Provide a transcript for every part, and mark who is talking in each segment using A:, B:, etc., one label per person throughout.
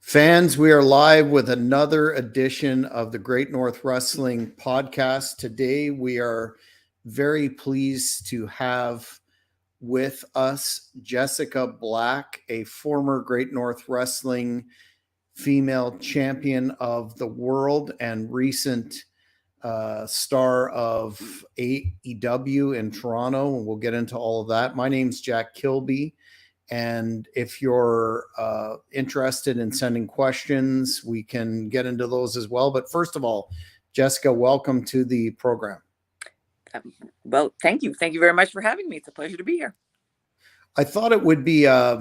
A: Fans, we are live with another edition of the Great North Wrestling Podcast. Today, we are very pleased to have with us Jessika Black, a former Great North Wrestling female champion of the world and recent star of AEW in Toronto. And we'll get into all of that. My name's Jack Kilby. And if you're interested in sending questions, we can get into those as well. But first of all, Jessika, welcome to the program.
B: Well, thank you. Thank you very much for having me. It's a pleasure to be here.
A: I thought it would be a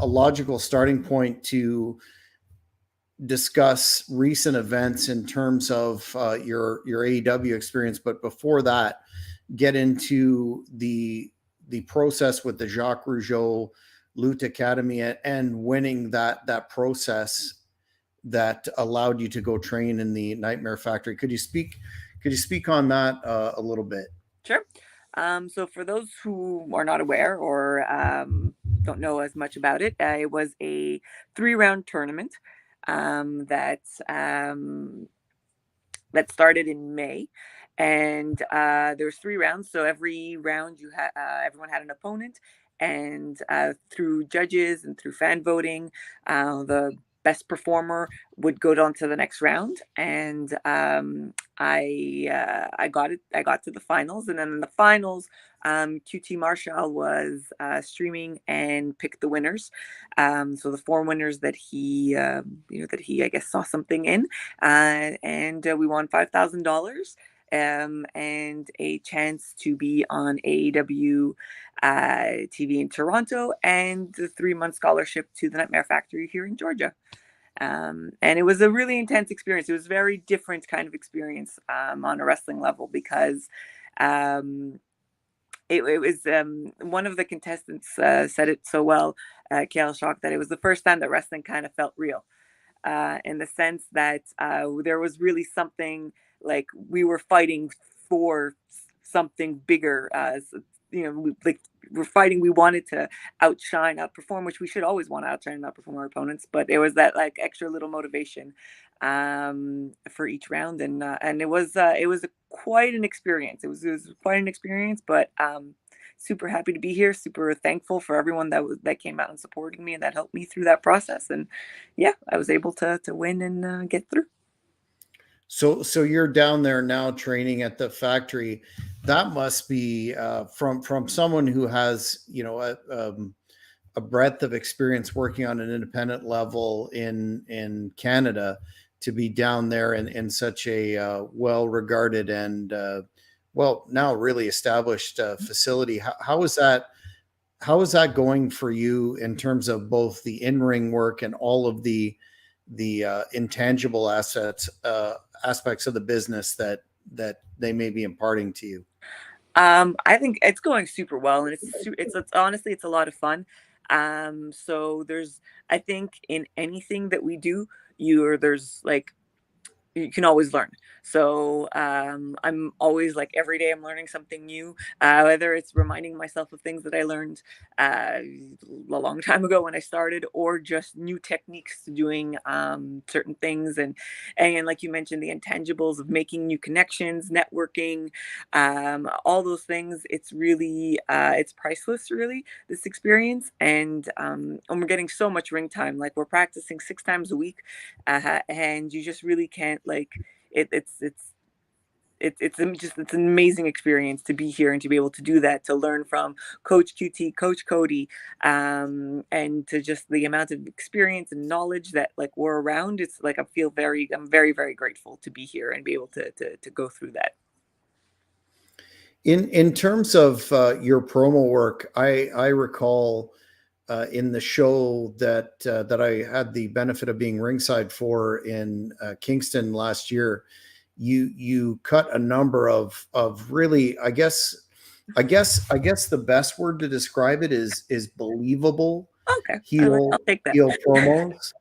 A: logical starting point to discuss recent events in terms of your AEW experience. But before that, get into the process with the Jacques Rougeau Lutte Academy and winning that process that allowed you to go train in the Nightmare Factory. Could you speak on that a little bit?
B: Sure. So for those who are not aware or don't know as much about it, it was a 3-round tournament that started in May. And there was 3 rounds, so every round you had everyone had an opponent, and through judges and through fan voting, the best performer would go on to the next round. And I got to the finals, and then in the finals, QT Marshall was streaming and picked the winners. So the 4 winners that he I guess saw something in, and we won $5,000. And a chance to be on AEW TV in Toronto, and the 3-month scholarship to the Nightmare Factory here in Georgia. And it was a really intense experience. It was a very different kind of experience on a wrestling level, because it was one of the contestants said it so well, Kale Shock, that it was the first time that wrestling kind of felt real, in the sense that there was really something, like we were fighting for something bigger. We're fighting. We wanted to outperform, which we should always want to outshine and outperform our opponents. But it was that like extra little motivation for each round, and it was quite an experience. It was quite an experience, but super happy to be here. Super thankful for everyone that came out and supported me and that helped me through that process. And yeah, I was able to win and get through.
A: So you're down there now training at the factory. That must be from someone who has a breadth of experience working on an independent level in Canada, to be down there in such a well-regarded and now really established facility. How is that going for you in terms of both the in-ring work and all of the intangible aspects of the business that they may be imparting to you?
B: I think it's going super well, and it's honestly, it's a lot of fun. So I think in anything that we do, there's like, you can always learn. So I'm always, like, every day I'm learning something new, whether it's reminding myself of things that I learned a long time ago when I started, or just new techniques to doing certain things. And like you mentioned, the intangibles of making new connections, networking, all those things. It's really, it's priceless, really, this experience. And we're getting so much ring time. Like, we're practicing 6 times a week, and you just really can't, like, it's an amazing experience to be here and to be able to do that, to learn from Coach QT, Coach Cody, and to just the amount of experience and knowledge that, like, we're around. It's like, I'm very, very grateful to be here and be able to go through that.
A: In terms of your promo work, I recall in the show that I had the benefit of being ringside for in Kingston last year, you cut a number of really, I guess the best word to describe it is believable.
B: Okay,
A: I'll
B: take that.
A: heel promos.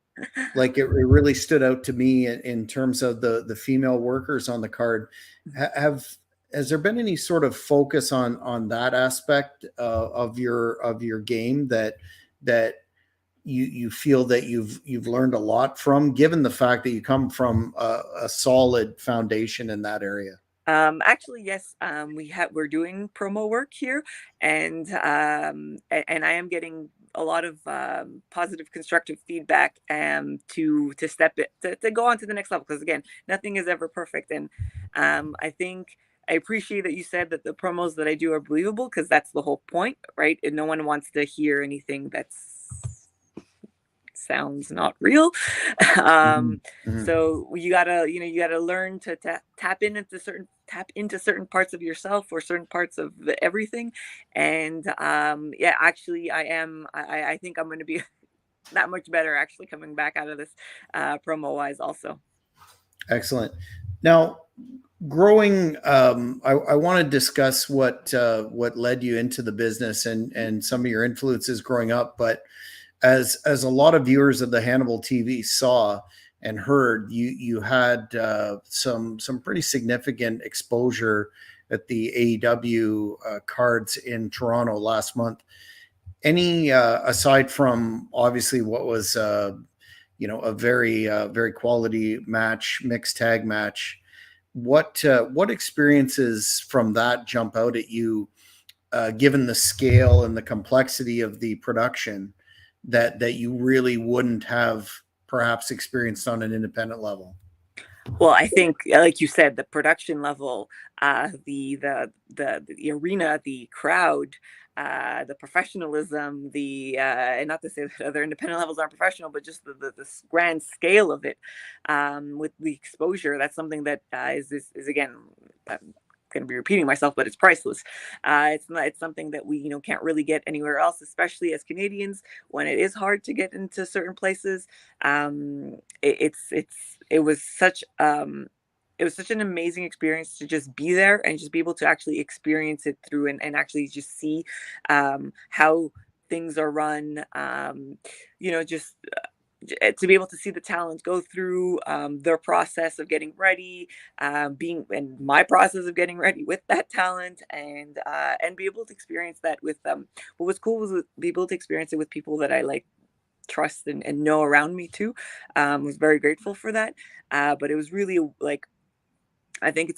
A: Like, it really stood out to me in terms of the female workers on the card. Has there been any sort of focus on that aspect of your game that you feel that you've learned a lot from, given the fact that you come from a solid foundation in that area?
B: Actually, yes, we're doing promo work here, and I am getting a lot of positive, constructive feedback to step it to go on to the next level. Because again, nothing is ever perfect, and I think I appreciate that you said that the promos that I do are believable because that's the whole point, right? And no one wants to hear anything that's sounds not real.
A: Mm-hmm.
B: um
A: Mm-hmm.
B: so you gotta learn to tap into certain parts of yourself or certain parts of everything. And yeah, actually I think I'm going to be that much better actually coming back out of this promo wise also.
A: Excellent. Now, growing, I want to discuss what led you into the business and some of your influences growing up. But as a lot of viewers of the Hannibal TV saw and heard, you had some pretty significant exposure at the AEW cards in Toronto last month. Any aside from obviously what was a very quality match, mixed tag match, what experiences from that jump out at you, given the scale and the complexity of the production, that you really wouldn't have perhaps experienced on an independent level?
B: Well, I think, like you said, the production level, the arena, the crowd, the professionalism, and not to say that other independent levels aren't professional, but just the grand scale of it, with the exposure. That's something that is again. I'm going to be repeating myself, but it's priceless. It's not. It's something that we can't really get anywhere else, especially as Canadians when it is hard to get into certain places. It was such an amazing experience to just be there and just be able to actually experience it through and actually just see how things are run. Just to be able to see the talent go through their process of getting ready, being and my process of getting ready with that talent, and be able to experience that with them. What was cool was be able to experience it with people that I like trust and know around me too. Was very grateful for that. But it was really like I think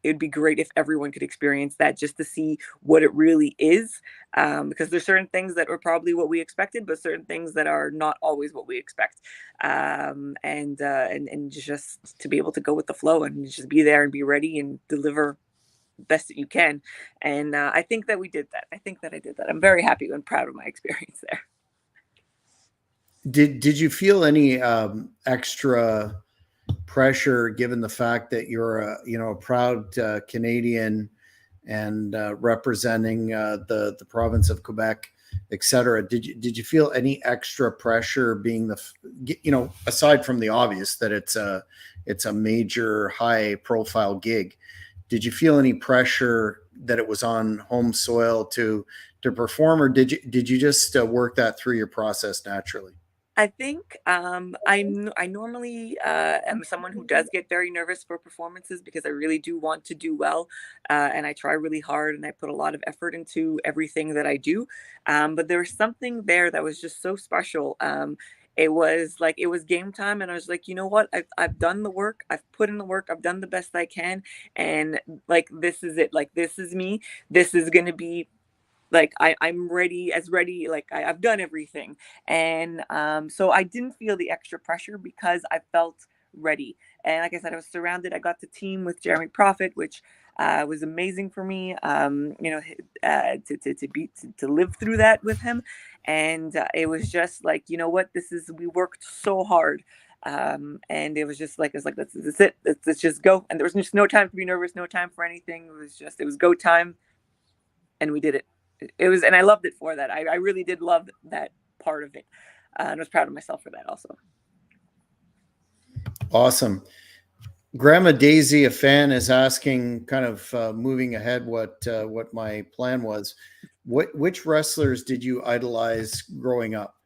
B: it'd be great if everyone could experience that just to see what it really is. Because there's certain things that are probably what we expected, but certain things that are not always what we expect. And just to be able to go with the flow and just be there and be ready and deliver best that you can. And I think that we did that. I think that I did that. I'm very happy and proud of my experience there.
A: Did you feel any extra pressure given the fact that you're a proud Canadian and representing the province of Quebec, etc.? Did you feel any extra pressure being aside from the obvious that it's a major high profile gig? Did you feel any pressure that it was on home soil to perform, or did you just work that through your process naturally?
B: I think I normally am someone who does get very nervous for performances because I really do want to do well, and I try really hard and I put a lot of effort into everything that I do. But there was something there that was just so special. It was game time, and I was like, you know what? I've done the work. I've put in the work. I've done the best I can, and like this is it. Like this is me. This is gonna be like I'm ready, like I've done everything. And so I didn't feel the extra pressure because I felt ready. And like I said, I was surrounded. I got to team with Jeremy Prophet, which was amazing for me. To live through that with him. And it was just like, you know what, we worked so hard. And it was just like, that's it. Let's just go. And there was just no time to be nervous, no time for anything. It was go time, and we did it. It was, and I loved it for that. I really did love that part of it, and I was proud of myself for that also.
A: Awesome. Grandma Daisy, a fan, is asking, kind of moving ahead, what my plan was. Which wrestlers did you idolize growing up?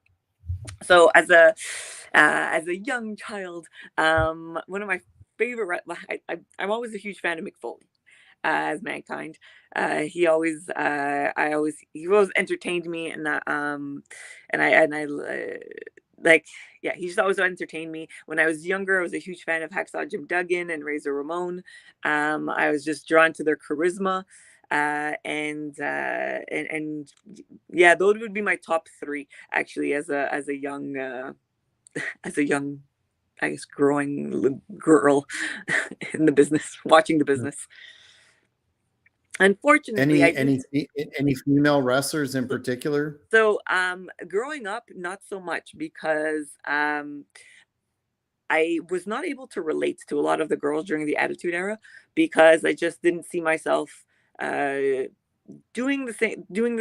B: So as a young child, one of my favorite, I'm always a huge fan of Mick Foley. as Mankind. He always, he always entertained me, and I like, yeah, he just always entertained me. When I was younger, I was a huge fan of Hacksaw Jim Duggan and Razor Ramon. I was just drawn to their charisma, and yeah, those would be my top three actually as a young as a young, I guess, growing girl in the business, watching the business. Unfortunately, I did.
A: Any female wrestlers in particular?
B: So, growing up, not so much because I was not able to relate to a lot of the girls during the Attitude Era because I just didn't see myself uh, doing the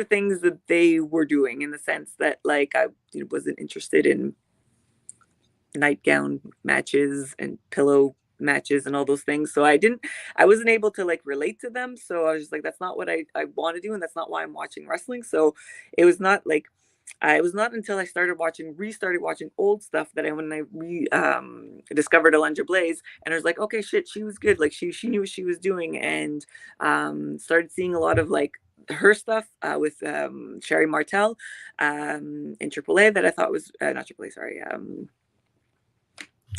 B: things that they were doing, in the sense that, like, I wasn't interested in nightgown matches and pillow matches and all those things. So I wasn't able to like relate to them. So I was just like, that's not what I want to do. And that's not why I'm watching wrestling. So it was not like, it was not until I restarted watching old stuff that when I discovered Alundra Blaze, and I was like, okay, shit, she was good. Like she knew what she was doing, and started seeing a lot of like her stuff with Sherry Martel in AAA that I thought was not AAA, sorry,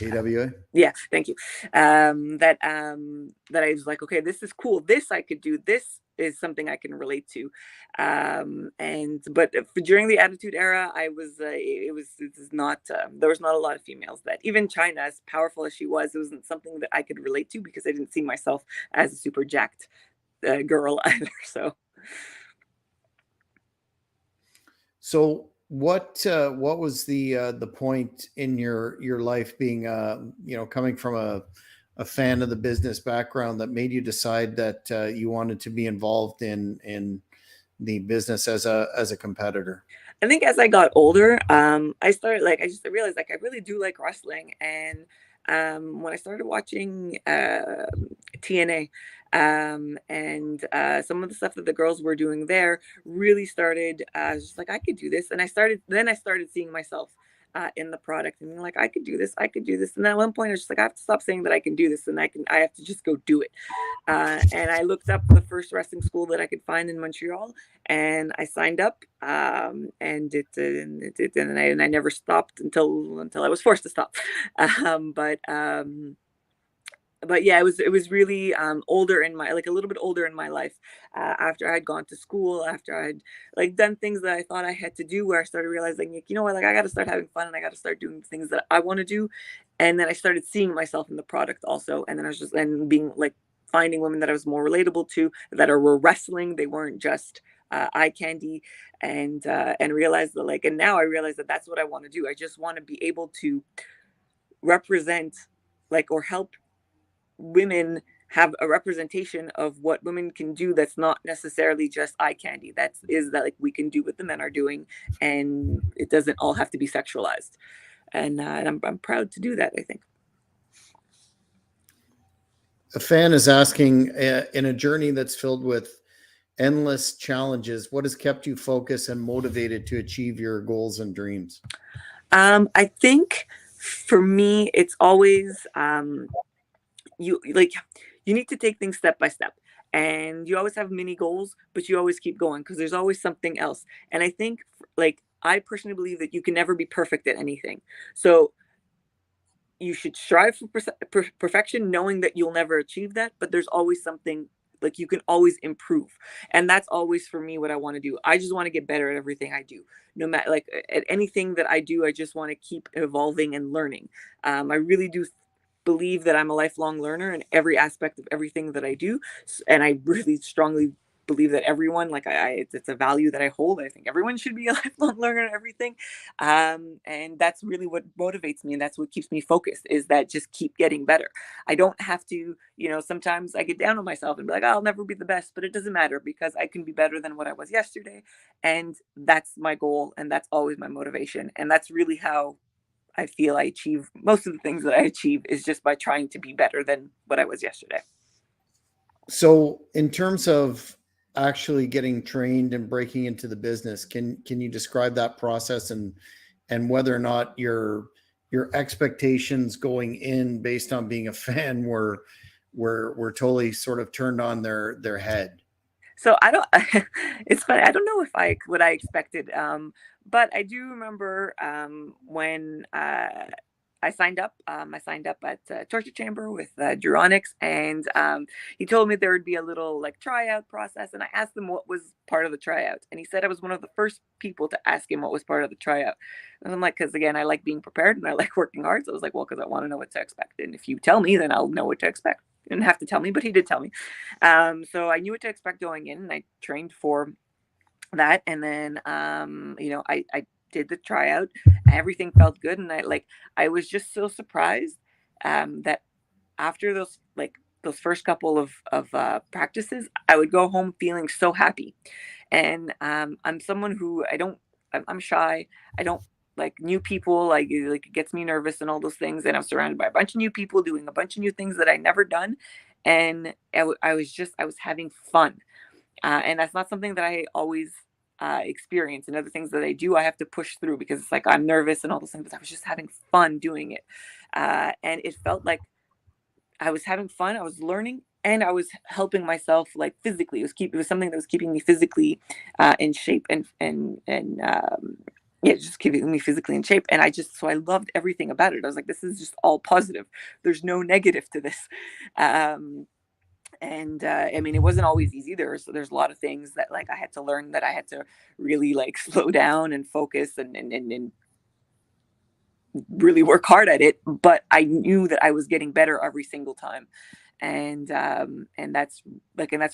A: AWA.
B: Yeah, thank you. That I was like, okay, this is cool. This I could do. This is something I can relate to. And but during the Attitude Era, it was not there was not a lot of females that, even China, as powerful as she was, it wasn't something that I could relate to because I didn't see myself as a super jacked girl either.
A: So what was the point in your life, being coming from a fan of the business background, that made you decide that you wanted to be involved in the business as a competitor?
B: I think as I got older, I started like, I just realized like I really do like wrestling, and when I started watching TNA, and some of the stuff that the girls were doing there really started. I was just like, I could do this, and I started seeing myself in the product, and like, I could do this, I could do this. And at one point, I was just like, I have to stop saying that I can do this, and I have to just go do it. And I looked up the first wrestling school that I could find in Montreal, and I signed up, and I never stopped until I was forced to stop. Um, but um, but yeah, it was really older in my, like, a little bit older in my life, after I'd gone to school, after I'd like done things that I thought I had to do, where I started realizing, like, you know what, like, I got to start having fun, and I got to start doing things that I want to do. And then I started seeing myself in the product also, and then I was just and being like, finding women that I was more relatable to, that were wrestling. They weren't just eye candy, and realized that, like, and now I realize that that's what I want to do. I just want to be able to represent, like, or help women have a representation of what women can do, that's not necessarily just eye candy. That like we can do what the men are doing, and it doesn't all have to be sexualized. And I'm proud to do that, I think.
A: A fan is asking, in a journey that's filled with endless challenges, what has kept you focused and motivated to achieve your goals and dreams?
B: I think for me, it's always you like you need to take things step by step, and you always have mini goals, but you always keep going because there's always something else. And I think, like, I personally believe that you can never be perfect at anything. So you should strive for perfection, knowing that you'll never achieve that, but there's always something, like, you can always improve. And that's always for me what I want to do. I just want to get better at everything I do. No matter, like, at anything that I do, I just want to keep evolving and learning. I really do believe that I'm a lifelong learner in every aspect of everything that I do. And I really strongly believe that everyone, like, it's a value that I hold. I think everyone should be a lifelong learner in everything. And that's really what motivates me. And that's what keeps me focused, is that just keep getting better. I don't have to, sometimes I get down on myself and be like, oh, I'll never be the best, but it doesn't matter because I can be better than what I was yesterday. And that's my goal. And that's always my motivation. And that's really how I feel I achieve most of the things that I achieve, is just by trying to be better than what I was yesterday.
A: So, in terms of actually getting trained and breaking into the business, can you describe that process, and whether or not your expectations going in based on being a fan were totally sort of turned on their head?
B: So I don't. It's funny. I don't know if I what I expected, but I do remember when I signed up. I signed up at Torture Chamber with Drew Onyx, and he told me there would be a little like tryout process. And I asked him what was part of the tryout, and he said I was one of the first people to ask him what was part of the tryout. And I'm like, because again, I like being prepared and I like working hard. So I was like, well, because I want to know what to expect, and if you tell me, then I'll know what to expect. He didn't have to tell me, but he did tell me. So I knew what to expect going in, and I trained for that. And then, I did the tryout. Everything felt good, and I was just so surprised that after those first couple of practices, I would go home feeling so happy. And I'm someone who I'm shy. I don't like new people. Like it gets me nervous and all those things. And I'm surrounded by a bunch of new people doing a bunch of new things that I never done, and I was having fun. And that's not something that I always experience. And other things that I do, I have to push through because it's like I'm nervous and all those things. But I was just having fun doing it, and it felt like I was having fun, I was learning, and I was helping myself like physically. It was something that was keeping me physically in shape, and yeah, just keeping me physically in shape. And I loved everything about it. I was like, this is just all positive. There's no negative to this. Um, and I mean, it wasn't always easy. There's a lot of things that like I had to learn, that I had to really like slow down and focus and really work hard at it, but I knew that I was getting better every single time. And that's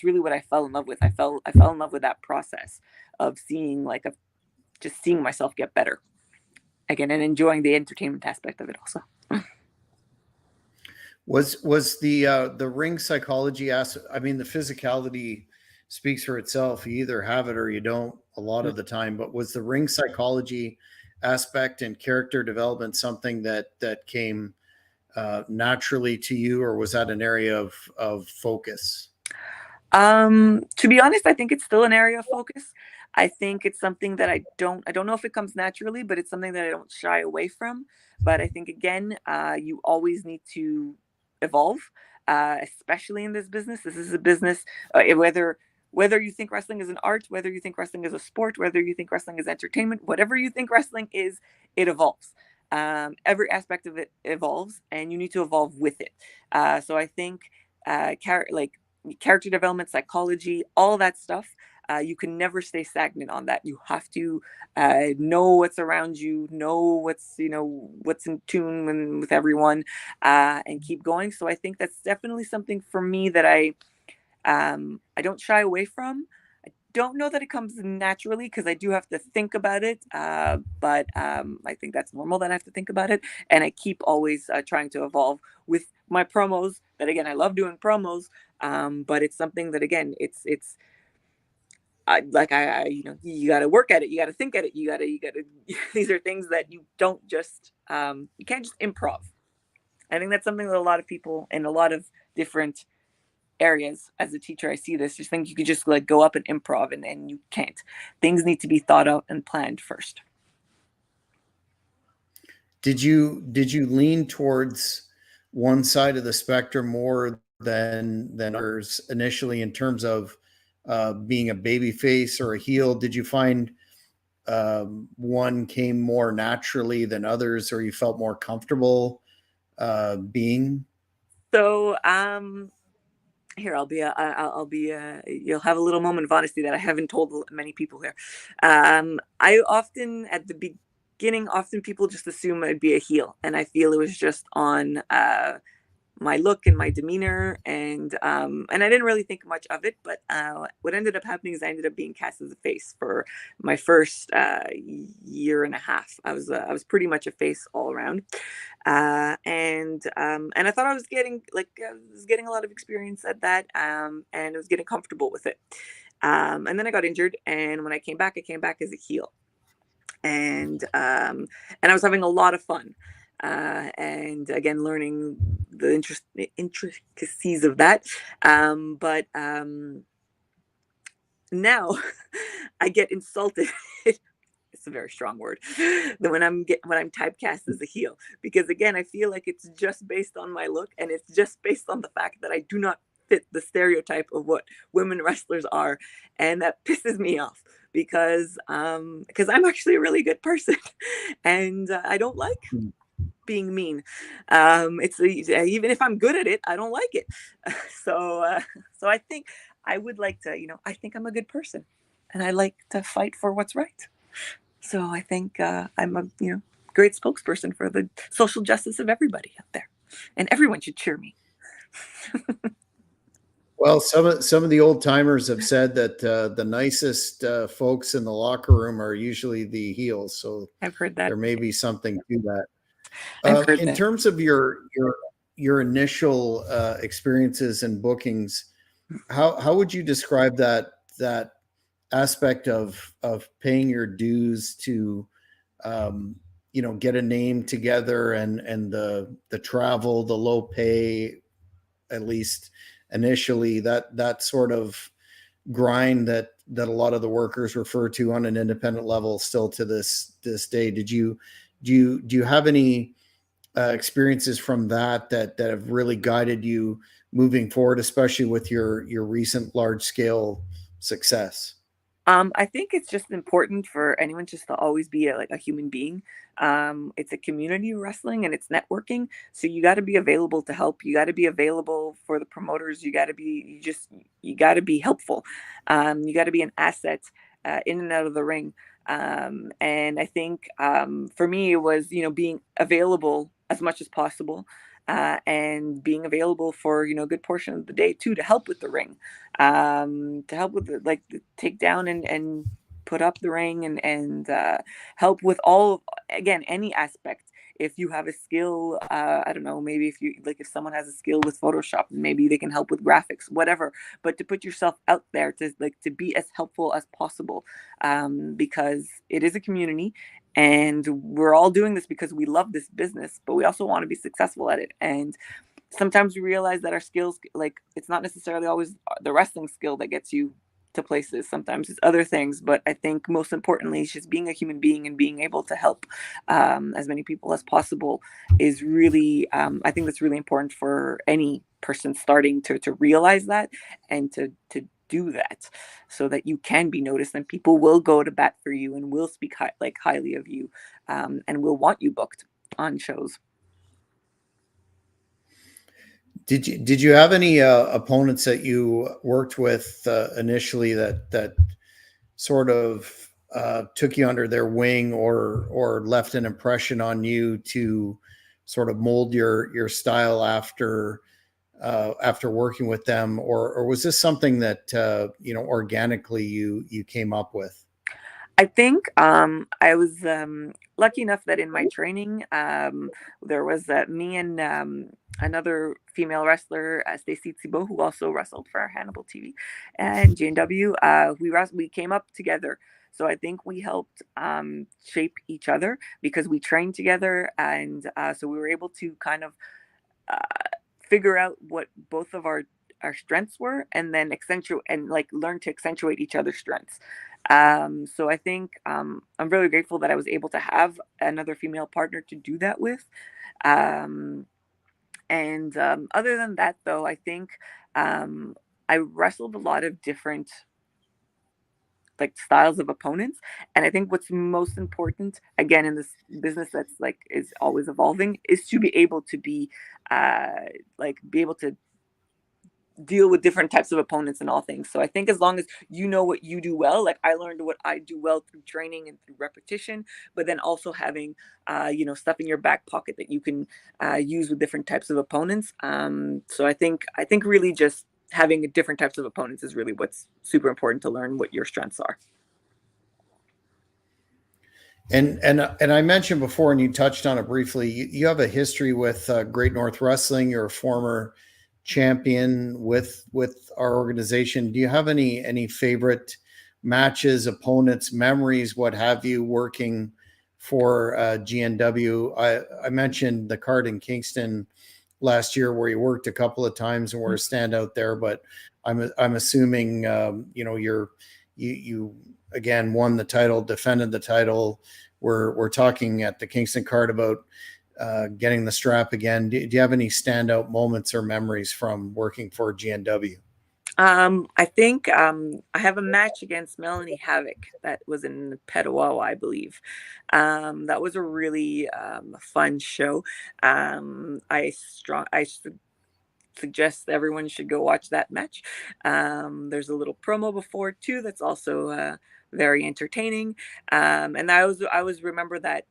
B: really what I fell in love with. I fell in love with that process of seeing just seeing myself get better again, and enjoying the entertainment aspect of it also.
A: Was the ring psychology I mean, the physicality speaks for itself. You either have it or you don't a lot of the time. But was the ring psychology aspect and character development something that came naturally to you, or was that an area of focus?
B: To be honest, I think it's still an area of focus. I think it's something that I don't know if it comes naturally, but it's something that I don't shy away from. But I think again, you always need to evolve, especially in this business. This is a business, whether you think wrestling is an art, whether you think wrestling is a sport, whether you think wrestling is entertainment, whatever you think wrestling is, it evolves. Every aspect of it evolves, and you need to evolve with it. So I think character development, psychology, all that stuff. You can never stay stagnant on that. You have to know what's around you, know what's in tune with everyone, and keep going. So I think that's definitely something for me that I don't shy away from. I don't know that it comes naturally because I do have to think about it, but I think that's normal that I have to think about it, and I keep always trying to evolve with my promos. That again, I love doing promos, but it's something that again, it's you got to work at it, you got to think at it, you got to. These are things that you don't just you can't just improv. I think that's something that a lot of people in a lot of different areas as a teacher, I see this, just think you could just like go up and improv, and you can't. Things need to be thought out and planned first.
A: Did you lean towards one side of the spectrum more than others initially in terms of being a baby face or a heel? Did you find one came more naturally than others, or you felt more comfortable being?
B: So here I'll be you'll have a little moment of honesty that I haven't told many people here. I often at the beginning, often people just assume I'd be a heel, and I feel it was just on my look and my demeanor, and I didn't really think much of it. But what ended up happening is I ended up being cast as a face for my first year and a half. I was pretty much a face all around, and I thought I was getting a lot of experience at that, and I was getting comfortable with it. And then I got injured, and when I came back as a heel, and I was having a lot of fun. And again, learning the intricacies of that. But Now I get insulted It's a very strong word. When I'm typecast as a heel, because again, I feel like it's just based on my look, and it's just based on the fact that I do not fit the stereotype of what women wrestlers are, and that pisses me off because I'm actually a really good person, and I don't like being mean. It's even if I'm good at it, I don't like it. So so I think I would like to, I think I'm a good person, and I like to fight for what's right. So I think I'm a great spokesperson for the social justice of everybody out there, and everyone should cheer me.
A: Well, some of the old timers have said that the nicest folks in the locker room are usually the heels. So
B: I've heard that.
A: there may be something to that.
B: I've heard
A: In
B: that.
A: terms of your initial experiences and bookings, how would you describe that aspect of paying your dues to get a name together and the travel, the low pay, at least initially, that sort of grind that a lot of the workers refer to on an independent level still to this day? Do you have any experiences from that have really guided you moving forward, especially with your recent large scale success?
B: I think it's just important for anyone just to always be a human being. It's a community wrestling and it's networking. So you got to be available to help. You got to be available for the promoters. You got to be helpful. You got to be an asset in and out of the ring. And I think for me, it was, being available as much as possible. And being available for a good portion of the day too to help with the ring, to help with the takedown and put up the ring and help with all again any aspect. If you have a skill, I don't know, maybe if someone has a skill with Photoshop, maybe they can help with graphics, whatever. But to put yourself out there to be as helpful as possible, because it is a community and we're all doing this because we love this business, but we also want to be successful at it. And sometimes we realize that our skills, like it's not necessarily always the wrestling skill that gets you to places. Sometimes it's other things, but I think most importantly, it's just being a human being and being able to help as many people as possible is really, I think that's really important for any person starting to realize that and to do that so that you can be noticed and people will go to bat for you and will speak highly of you, and will want you booked on shows.
A: Did you have any opponents that you worked with initially that sort of took you under their wing or left an impression on you to sort of mold your style after working with them, or was this something that organically you came up with?
B: I think I was lucky enough that in my training, there was me and another female wrestler, Stacy Thibault, who also wrestled for Hannibal TV and GNW. We came up together. So I think we helped shape each other because we trained together, and so we were able to kind of uh, figure out what both of our strengths were and then accentuate and learn to accentuate each other's strengths. So I think I'm really grateful that I was able to have another female partner to do that with. um, and other than that though, I think um, I wrestled a lot of different styles of opponents, and I think what's most important again in this business that's is always evolving is to be able to be able to deal with different types of opponents and all things. So I think as long as you know what you do well, like I learned what I do well through training and through repetition, but then also having stuff in your back pocket that you can use with different types of opponents. So I think really just having different types of opponents is really what's super important to learn what your strengths are.
A: And I mentioned before, and you touched on it briefly. You have a history with Great North Wrestling. You're a former champion with our organization. Do you have any favorite matches, opponents, memories, what have you, working for GNW? I mentioned the card in Kingston last year where you worked a couple of times and were a standout there, but I'm assuming you again won the title, defended the title. We're talking at the Kingston card about getting the strap again. Do you have any standout moments or memories from working for GNW?
B: I think I have a match against Melanie Havoc that was in Petawawa, I believe. That was a really fun show. I suggest everyone should go watch that match. There's a little promo before too that's also very entertaining. And I always remember that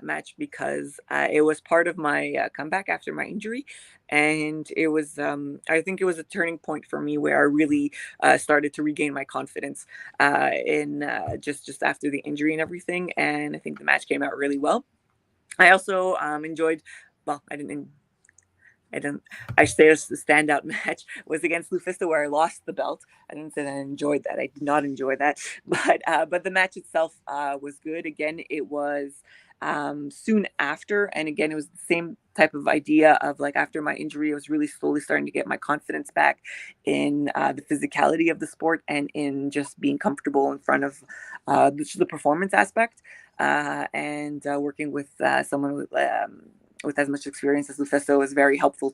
B: match because it was part of my comeback after my injury, and it was I think it was a turning point for me where I really started to regain my confidence in just after the injury and everything. And I think the match came out really well. I also enjoyed. Well, I didn't. I say the standout match was against Lufisto where I lost the belt. I didn't say that I enjoyed that. I did not enjoy that, but the match itself was good. Again, it was soon after, and again, it was the same type of idea of like after my injury, I was really slowly starting to get my confidence back in the physicality of the sport and in just being comfortable in front of the performance aspect and working with someone with as much experience as Lufisto was very helpful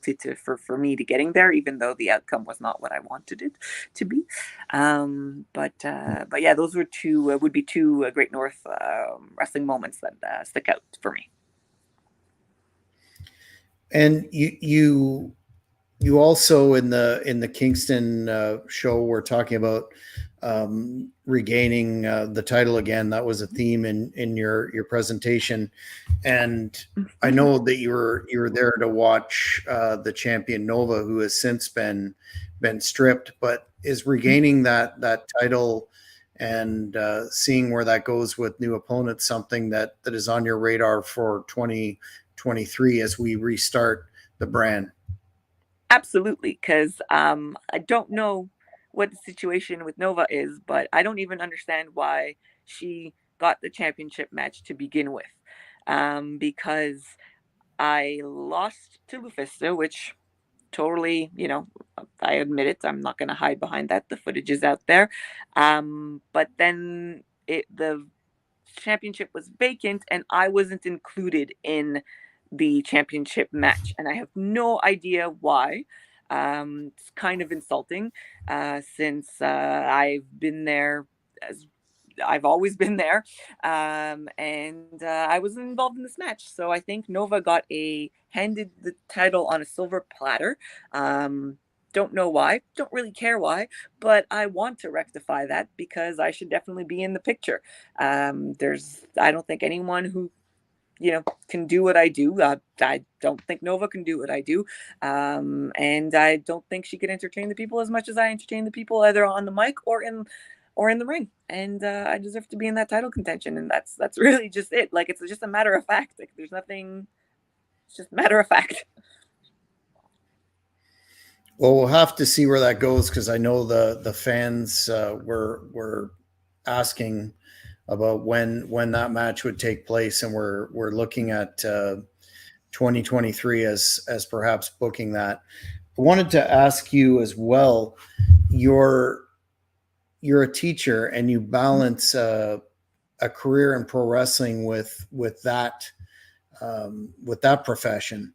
B: for me to getting there, even though the outcome was not what I wanted it to be. But yeah, those were two would be two Great North wrestling moments that stick out for me.
A: And you also in the Kingston show were talking about regaining the title again. That was a theme in your presentation, and I know that you were there to watch the champion Nova, who has since been stripped, but is regaining that title and seeing where that goes with new opponents something that is on your radar for 2023 as we restart the brand.
B: Absolutely, because I don't know what the situation with Nova is, but I don't even understand why she got the championship match to begin with. Because I lost to Lufisto, which totally, I admit it. I'm not going to hide behind that. The footage is out there. But then the championship was vacant and I wasn't included in the championship match. And I have no idea why. It's kind of insulting since I've been there as I've always been there. And I was involved in this match. So I think Nova handed the title on a silver platter. Don't know why, don't really care why, but I want to rectify that because I should definitely be in the picture. I don't think anyone who can do what I do. I don't think Nova can do what I do, and I don't think she can entertain the people as much as I entertain the people, either on the mic or in the ring. And I deserve to be in that title contention, and that's really just it. Like it's just a matter of fact. Like there's nothing. It's just a matter of fact.
A: Well, we'll have to see where that goes because I know the fans were asking about when that match would take place, and we're looking at 2023 as perhaps booking that. I wanted to ask you as well. You're you're a teacher, and you balance a career in pro wrestling with that profession.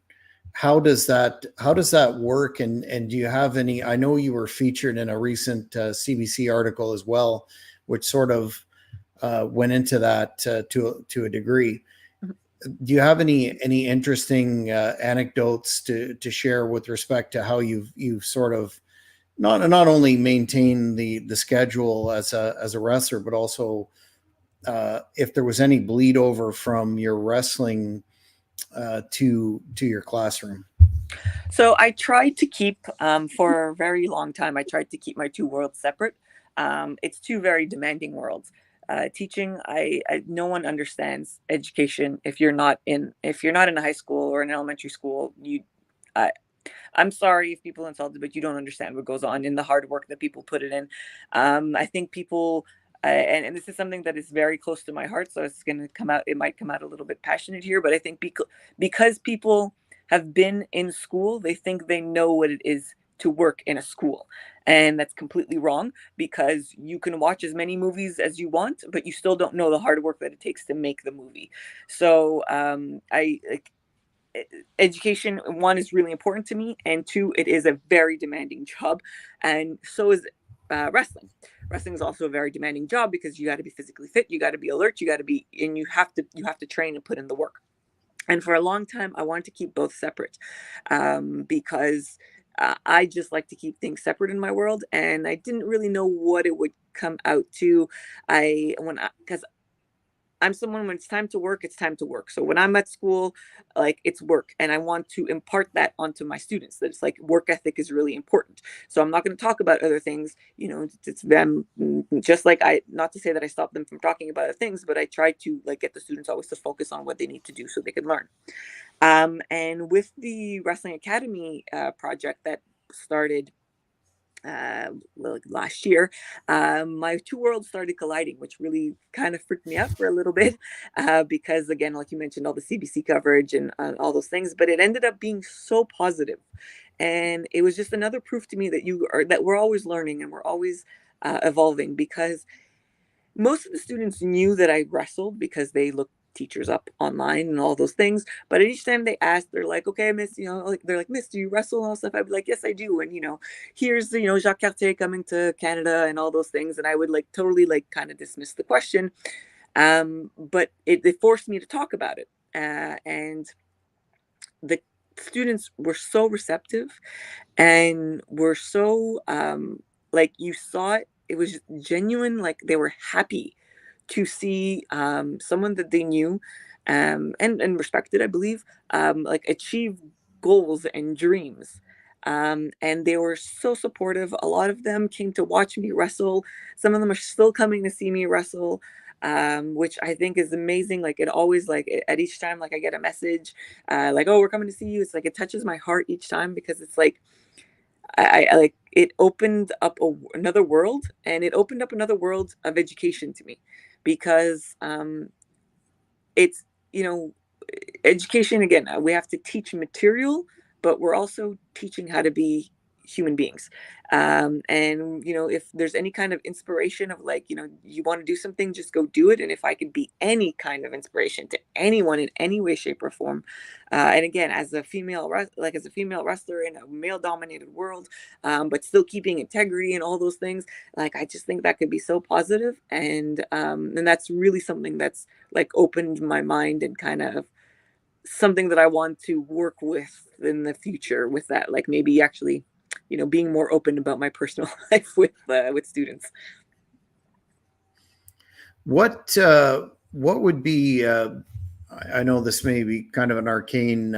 A: How does that work? And do you have any? I know you were featured in a recent CBC article as well, which sort of went into that to a degree. Do you have any interesting anecdotes to share with respect to how you've sort of not only maintain the schedule as a wrestler, but also if there was any bleed over from your wrestling to your classroom?
B: So I tried to keep, for a very long time, I tried to keep my two worlds separate. It's two very demanding worlds. Teaching, no one understands education if you're not in a high school or an elementary school. I, I'm sorry if people insulted, but you don't understand what goes on in the hard work that people put it in. I think people, and this is something that is very close to my heart, so it's going to come out. It might come out a little bit passionate here, but I think because people have been in school, they think they know what it is to work in a school, And that's completely wrong, because you can watch as many movies as you want, but you still don't know the hard work that it takes to make the movie. So I like, education, one, is really important to me, and two, it is a very demanding job, and so is wrestling is also a very demanding job, because you got to be physically fit, you got to be alert, you got to be, and you have to train and put in the work. And for a long time I wanted to keep both separate, because I just like to keep things separate in my world, and I didn't really know what it would come out to. I when I Because I'm someone, when it's time to work, it's time to work. So when I'm at school, like, it's work, and I want to impart that onto my students. That it's like, work ethic is really important. So I'm not going to talk about other things. It's them, just like, I not to say that I stop them from talking about other things, but I try to, like, get the students always to focus on what they need to do so they can learn. And with the Wrestling Academy project that started like last year, my two worlds started colliding, which really kind of freaked me out for a little bit, because, again, like you mentioned, all the CBC coverage and all those things, but it ended up being so positive, and it was just another proof to me that we're always learning, and we're always evolving, because most of the students knew that I wrestled because they looked teachers up online and all those things. But each time they asked, they're like, "Okay, Miss, like, they're like, Miss, do you wrestle and all stuff?" I'd be like, "Yes, I do." And here's Jacques Cartier coming to Canada and all those things, and I would, like, totally, like, kind of dismiss the question. But it forced me to talk about it, and the students were so receptive, and were so, like, you saw it. It was genuine. Like, they were happy to see someone that they knew, and respected, I believe, like, achieve goals and dreams. And they were so supportive. A lot of them came to watch me wrestle. Some of them are still coming to see me wrestle, which I think is amazing. Like, it always, like, at each time, like, I get a message, like, "Oh, we're coming to see you." It's like, it touches my heart each time, because it's like, I like, it opened up another world, and it opened up another world of education to me, because it's you know education, again, we have to teach material, but we're also teaching how to be human beings. And if there's any kind of inspiration of, like, you want to do something, just go do it. And if I could be any kind of inspiration to anyone in any way, shape, or form, and again, as a as a female wrestler in a male dominated world, but still keeping integrity and all those things, like, I just think that could be so positive. And that's really something that's, like, opened my mind, and kind of something that I want to work with in the future, with that, like, maybe actually, being more open about my personal life with students.
A: What would be? I know this may be kind of an arcane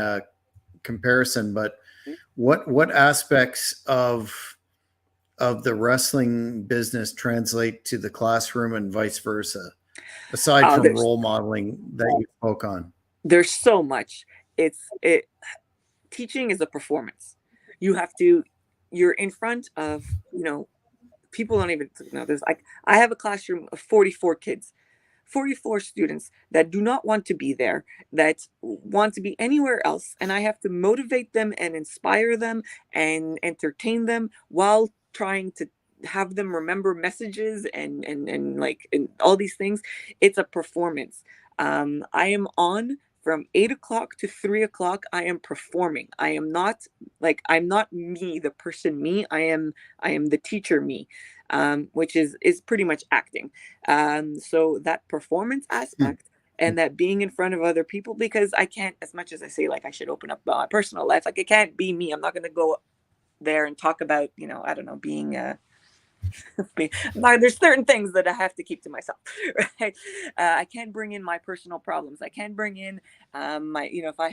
A: comparison, but what aspects of the wrestling business translate to the classroom and vice versa, aside
B: Oh,
A: from
B: there's
A: role modeling that you spoke on?
B: there's so much. It Teaching is a performance. You have to you're in front of, people don't even know. There's, like, I have a classroom of 44 kids, 44 students that do not want to be there, that want to be anywhere else. And I have to motivate them and inspire them and entertain them, while trying to have them remember messages, and like, and all these things. It's a performance. I am on from 8 o'clock to 3 o'clock. I am performing. I am not, like, I'm not me, the person me. I am the teacher me, which is pretty much acting. So that performance
A: Hmm.
B: aspect, and that being in front of other people, because I can't, as much as I say, like, I should open up my personal life, like, it can't be me. I'm not going to go there and talk about, I don't know, being there's certain things that I have to keep to myself, right? I can't bring in my personal problems. I can't bring in my, if I'm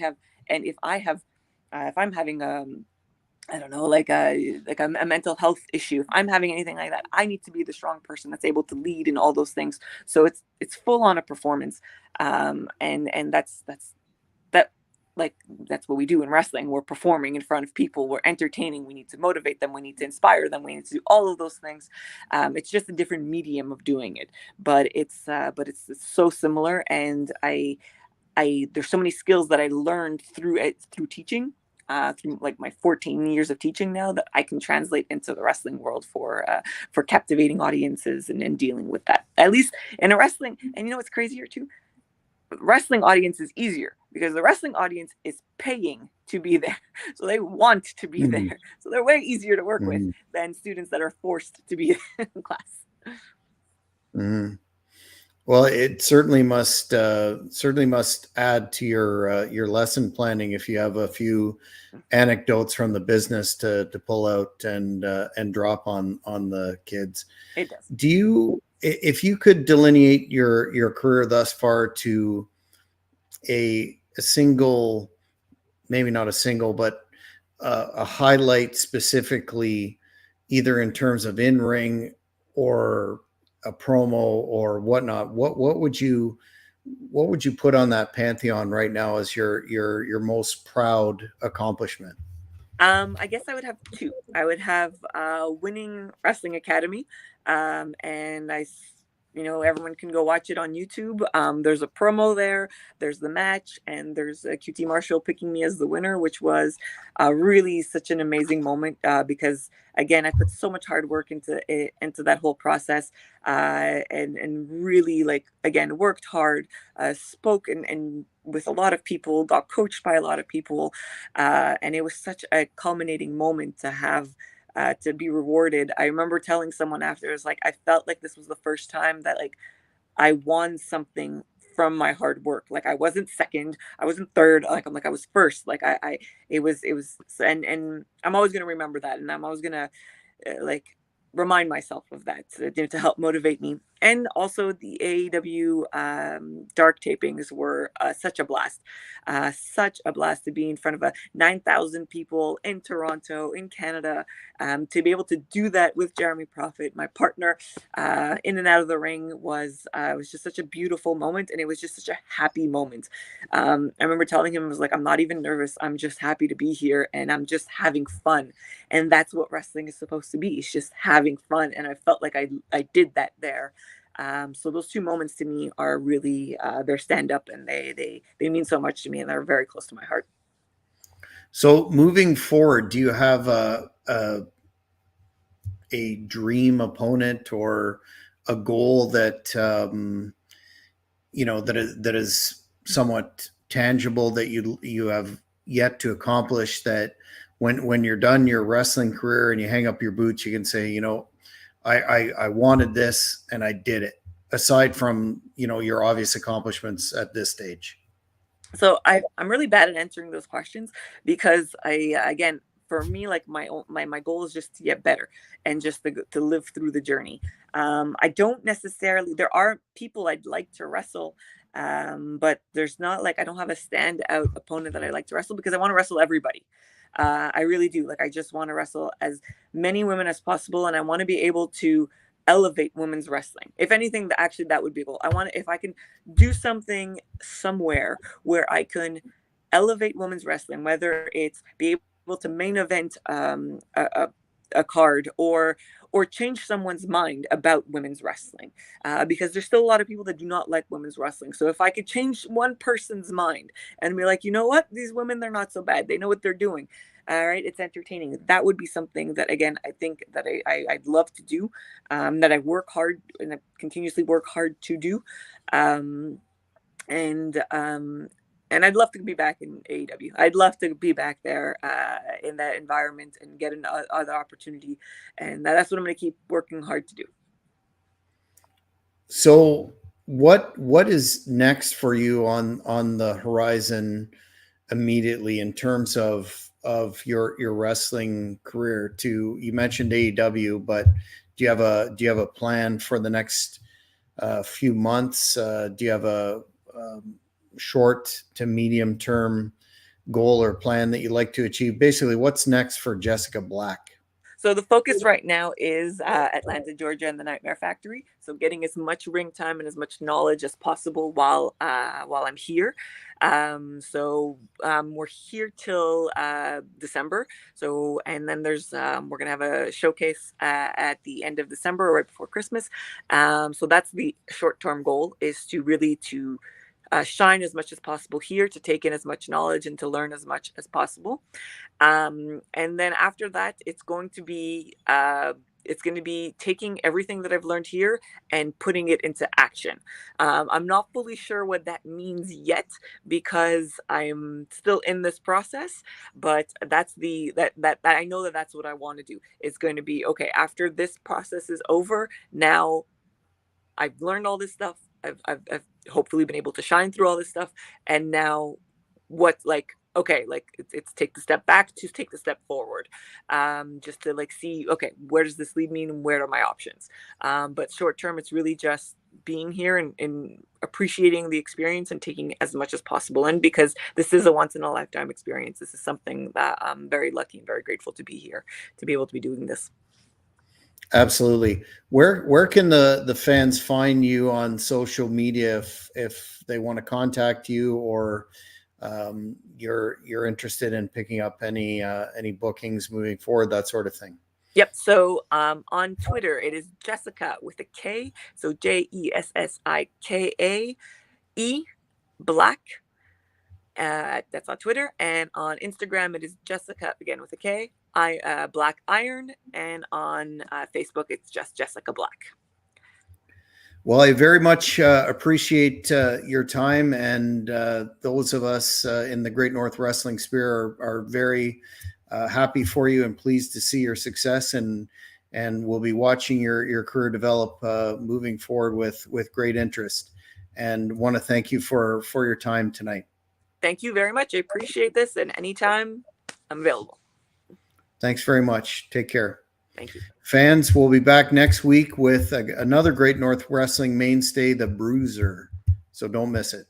B: having I don't know, like a mental health issue. If I'm having anything like that, I need to be the strong person that's able to lead and all those things. So it's full on a performance, and that like that's what we do in wrestling. We're performing in front of people. We're entertaining. We need to motivate them. We need to inspire them. We need to do all of those things. It's just a different medium of doing it, but it's so similar. And I there's so many skills that I learned through teaching, through like my 14 years of teaching now, that I can translate into the wrestling world for captivating audiences and dealing with that. At least in a wrestling, and you know what's crazier too? Wrestling audience is easier because the wrestling audience is paying to be there. So they want to be
A: Mhm.
B: there. So they're way easier to work with
A: Mhm.
B: than students that are forced to be in class.
A: Mhm. Well, it certainly must add to your lesson planning if you have a few anecdotes from the business to pull out and drop on the kids.
B: It does.
A: Do you, if you could delineate your career thus far to a single, maybe not a single, but a highlight specifically, either in terms of in ring or a promo or whatnot, what would you put on that pantheon right now as your most proud accomplishment?
B: I guess I would have two. I would have Winning Wrestling Academy, and you know, everyone can go watch it on YouTube. There's a promo there, there's the match, and there's QT Marshall picking me as the winner, which was really such an amazing moment because again, I put so much hard work into it, into that whole process, and really like again worked hard, spoke and with a lot of people, got coached by a lot of people, and it was such a culminating moment to have to be rewarded. I remember telling someone after, it was like I felt like this was the first time that like I won something from my hard work. Like I wasn't second, I wasn't third. Like I'm like I was first. Like it was, and I'm always gonna remember that, and I'm always gonna like remind myself of that to help motivate me. And also the AEW dark tapings were such a blast to be in front of a 9,000 people in Toronto, in Canada, to be able to do that with Jeremy Prophet, my partner, in and out of the ring was just such a beautiful moment, and it was just such a happy moment. I remember telling him, I was like, I'm not even nervous. I'm just happy to be here, and I'm just having fun, and that's what wrestling is supposed to be. It's just having fun, and I felt like I did that there. So those two moments to me are really they're stand up, and they mean so much to me, and they're very close to my heart.
A: So moving forward, do you have a dream opponent or a goal that that is somewhat tangible that you have yet to accomplish, that when you're done your wrestling career and you hang up your boots, you can say, I wanted this and I did it, aside from your obvious accomplishments at this stage?
B: So I'm really bad at answering those questions because I again, for me, like my goal is just to get better and just to live through the journey. I don't necessarily, there are people I'd like to wrestle, but there's not like I don't have a standout opponent that I like to wrestle because I want to wrestle everybody. I really do. Like I just want to wrestle as many women as possible, and I want to be able to elevate women's wrestling. If anything, actually that would be a goal. I want to, if I can do something somewhere where I can elevate women's wrestling, whether it's be able to main event a card, or change someone's mind about women's wrestling, because there's still a lot of people that do not like women's wrestling. So if I could change one person's mind and be like, you know what, these women, they're not so bad. They know what they're doing. All right, it's entertaining. That would be something that again I think that I'd love to do, that I work hard and I continuously work hard to do. Um, and I'd love to be back in AEW. I'd love to be back there in that environment and get another opportunity, and that's what I'm going to keep working hard to do.
A: So what is next for you on the horizon immediately, in terms of your wrestling career? To, you mentioned AEW, but do you have a plan for the next few months? Do you have a short to medium term goal or plan that you'd like to achieve? Basically, what's next for Jessica Black?
B: So the focus right now is Atlanta, Georgia, and the Nightmare Factory. So getting as much ring time and as much knowledge as possible while I'm here. We're here till December. So and then there's we're gonna have a showcase at the end of December, right before Christmas. So that's the short term goal, is to really shine as much as possible here, to take in as much knowledge and to learn as much as possible. And then after that, it's going to be taking everything that I've learned here and putting it into action. I'm not fully sure what that means yet because I'm still in this process, but that's that I know that that's what I want to do. It's going to be okay after this process is over. Now I've learned all this stuff. I've hopefully been able to shine through all this stuff, and now what, like, okay, like it's take the step back to take the step forward, just to like see, okay, where does this lead me and where are my options. But short term, it's really just being here and appreciating the experience and taking as much as possible in, because this is a once in a lifetime experience. This is something that I'm very lucky and very grateful to be here, to be able to be doing this.
A: Absolutely. Where can the fans find you on social media if they want to contact you, or you're interested in picking up any bookings moving forward, that sort of thing?
B: Yep. So on Twitter, it is Jessika with a K. So JESSIKAE Black. That's on Twitter. And on Instagram, it is Jessika, again with a K, Black Iron. And on Facebook, it's just Jessika Black.
A: Well, I very much appreciate your time, and those of us in the Great North Wrestling Sphere are very happy for you and pleased to see your success, and we'll be watching your career develop moving forward with great interest. And want to thank you for your time tonight.
B: Thank you very much. I appreciate this, and anytime I'm available.
A: Thanks very much. Take care.
B: Thank you.
A: Fans, we'll be back next week with another Great North Wrestling mainstay, the Bruiser. So don't miss it.